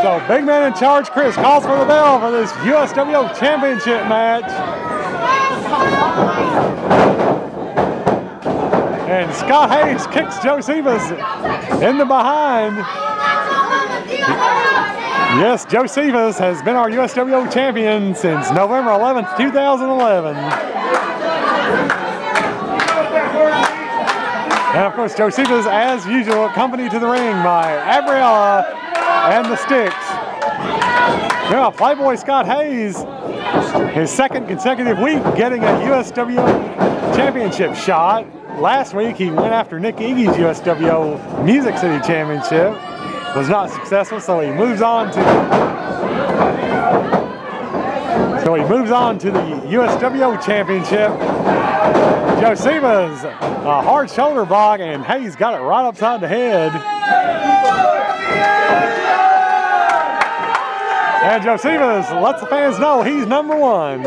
So big man in charge, Chris, calls for the bell for this USWO Championship match. And Scott Hayes kicks Jocephus in the behind. Yes, Jocephus has been our USWO champion since November 11th, 2011. And of course, Jocephus, as usual, accompanied to the ring by Abriella and the Sticks. Now, Playboy Scott Hayes, his second consecutive week getting a USWO championship shot. Last week, he went after Nick Iggy's USWO Music City Championship. Was not successful, so he moves on to the USWO Championship. Jocephus, a hard shoulder block, and Hayes got it right upside the head. And Jocephus lets the fans know he's number one.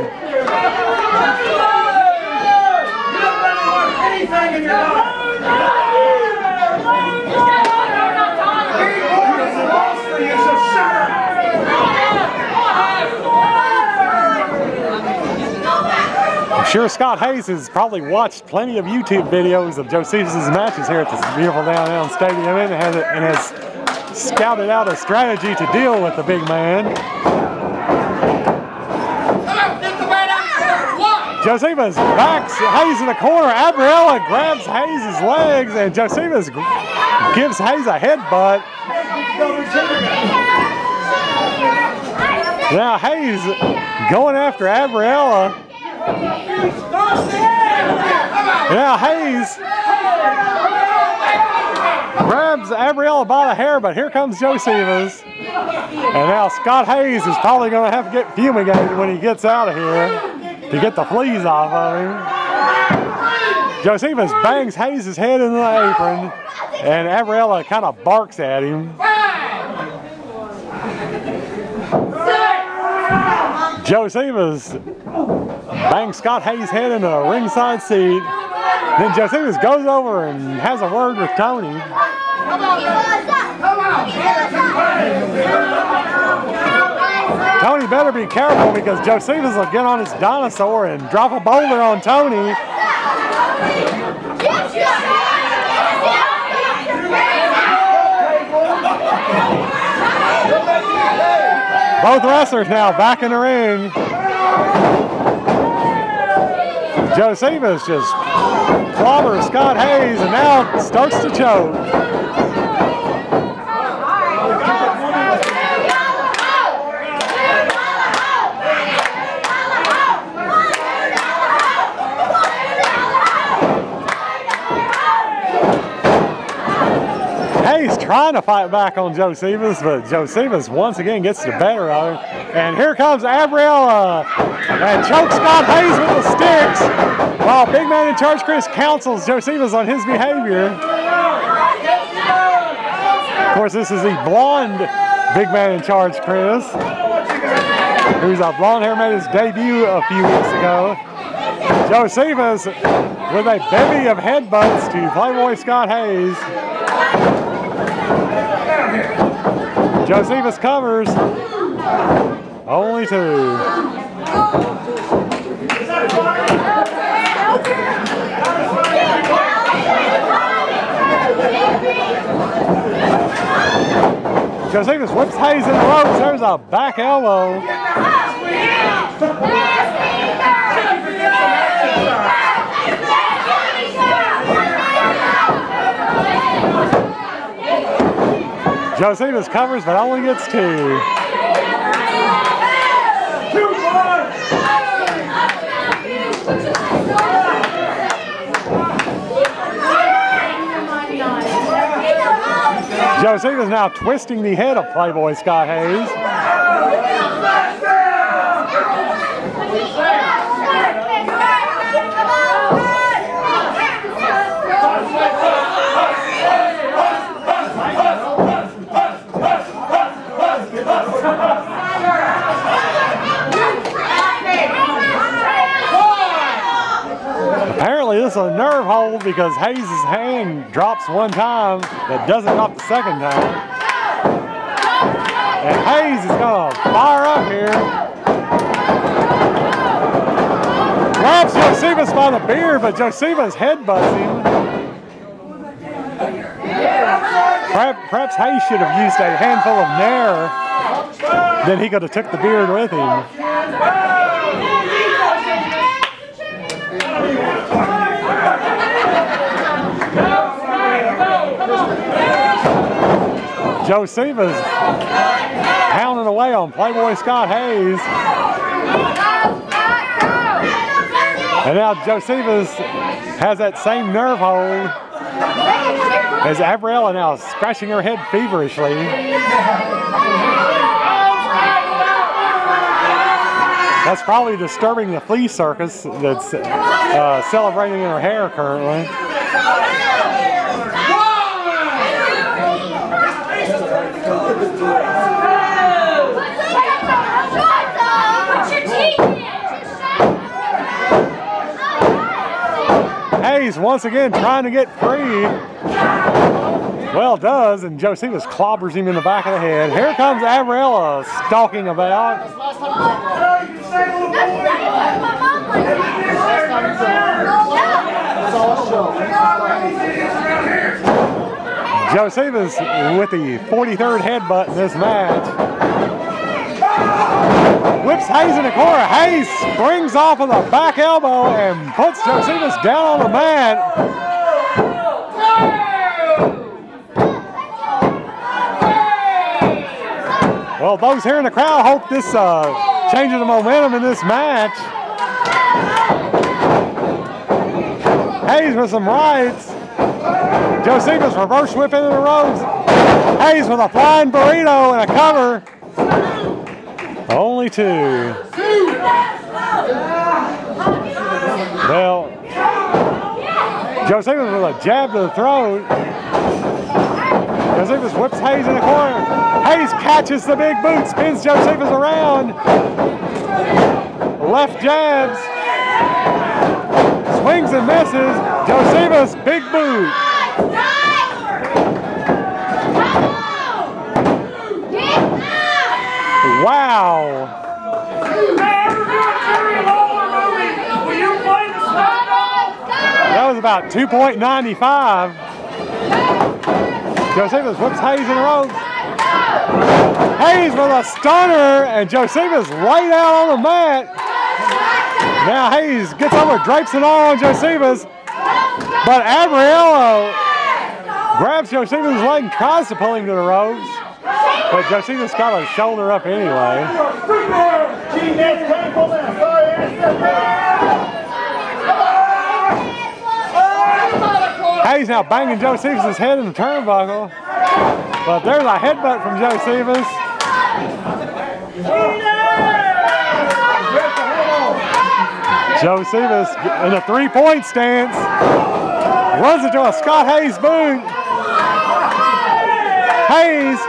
I'm sure Scott Hayes has probably watched plenty of YouTube videos of Jocephus' matches here at this beautiful downtown stadium and has scouted out a strategy to deal with the big man. Jocephus backs Hayes in the corner. Abriella grabs Hayes' legs, and Jocephus gives Hayes a headbutt. Now Hayes going after Abriella. Now Hayes grabs Abriella by the hair, but here comes Jocephus. And now Scott Hayes is probably going to have to get fumigated when he gets out of here to get the fleas off of him. Jocephus bangs Hayes' head into the apron, and Abriella kind of barks at him. Jocephus bangs Scott Hayes' head into a ringside seat. Then Jocephus goes over and has a word with Tony. Tony better be careful because Jocephus will get on his dinosaur and drop a boulder on Tony. Both wrestlers now back in the ring. Jocephus just clobbers Scott Hayes and now starts to choke. Hayes trying to fight back on Jocephus, but Jocephus once again gets the better of him. And here comes Abriella and chokes Scott Hayes with the sticks, while big man in charge Chris counsels Jocephus on his behavior. Of course, this is the blonde big man in charge Chris, who's a blonde hair, made his debut a few weeks ago. Jocephus with a bevy of headbutts to Playboy Scott Hayes. Jocephus covers, only two. Jocephus whips Hayes in the ropes. There's a back elbow. Jocephus covers, but only gets two. Jocephus now twisting the head of Playboy Scott Hayes. Apparently this is a nerve hold because Hayes' hand drops one time but doesn't drop the second time. And Hayes is going to fire up here. Grabs Jocephus by the beard, but Jocephus headbutts him. Perhaps Hayes should have used a handful of Nair. Then he could have took the beard with him. Jocephus pounding away on Playboy Scott Hayes. And now Jocephus has that same nerve hold as Abriella, now scratching her head feverishly. That's probably disturbing the flea circus that's celebrating in her hair currently. Hayes once again trying to get free. Well, does, and Jocephus clobbers him in the back of the head. Here comes Abriella stalking about. Jocephus with the 43rd headbutt in this match. Whips Hayes in the corner. Hayes springs off of the back elbow and puts Jocephus down on the mat. Well, those here in the crowd hope this changes the momentum in this match. Hayes with some rights. Jocephus reverse whip into the ropes. Hayes with a flying burrito and a cover. Only two. Well, Jocephus with a jab to the throat. Jocephus whips Hayes in the corner. Hayes catches the big boot, spins Jocephus around. Left jabs. Swings and misses. Jocephus, big boot. Wow. That was about 2.95. Jocephus whips Hayes in the ropes. Hayes with a stunner, and Jocephus laid out on the mat. Now Hayes gets over, drapes it all on Jocephus, but Abriella grabs Jocephus' leg and tries to pull him to the ropes, but Jocephus got his shoulder up anyway. Hayes now banging Jocephus' head in the turnbuckle, but there's a headbutt from Jocephus. Jocephus in a three-point stance, runs into a Scott Hayes boot. Hayes,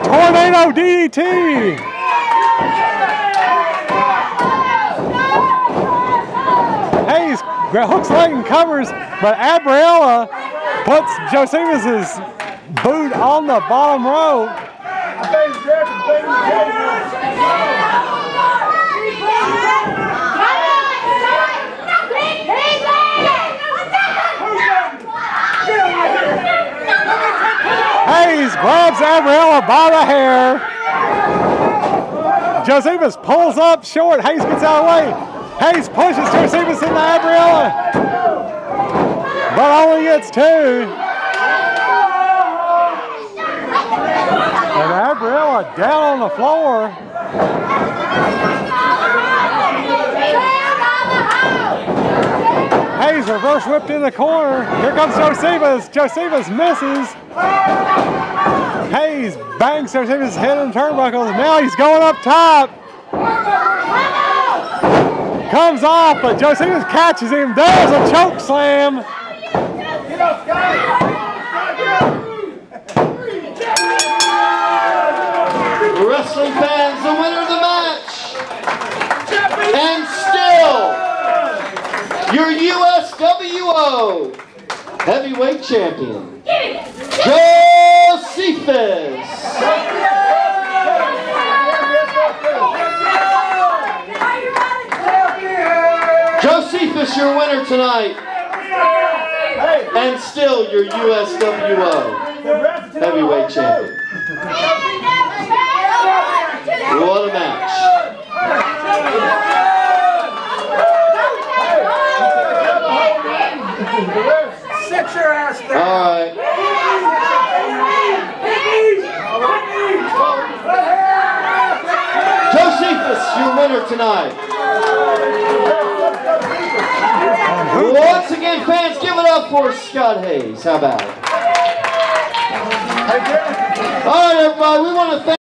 tornado DDT. Hayes hooks leg and covers, but Abriella puts Jocephus' boot on the bottom rope. Hayes grabs Abriella by the hair. Jocephus pulls up short. Hayes gets out of the way. Hayes pushes Jocephus into Abriella, but only gets two. And Abriella down on the floor. Hayes reverse whipped in the corner. Here comes Jocephus. Jocephus misses. Hayes bangs Jocephus' head in the turnbuckles. Now he's going up top. Comes off, but Jocephus catches him. There's a choke slam. Wrestling fans, the winner of the match, and still your USWO Heavyweight Champion, Jocephus. winner tonight. And still your USWO Heavyweight Champion. What a match. Sit your ass down. All right. Jocephus, your winner tonight. Once again, fans, give it up for Scott Hayes. How about it? All right, everybody, we want to thank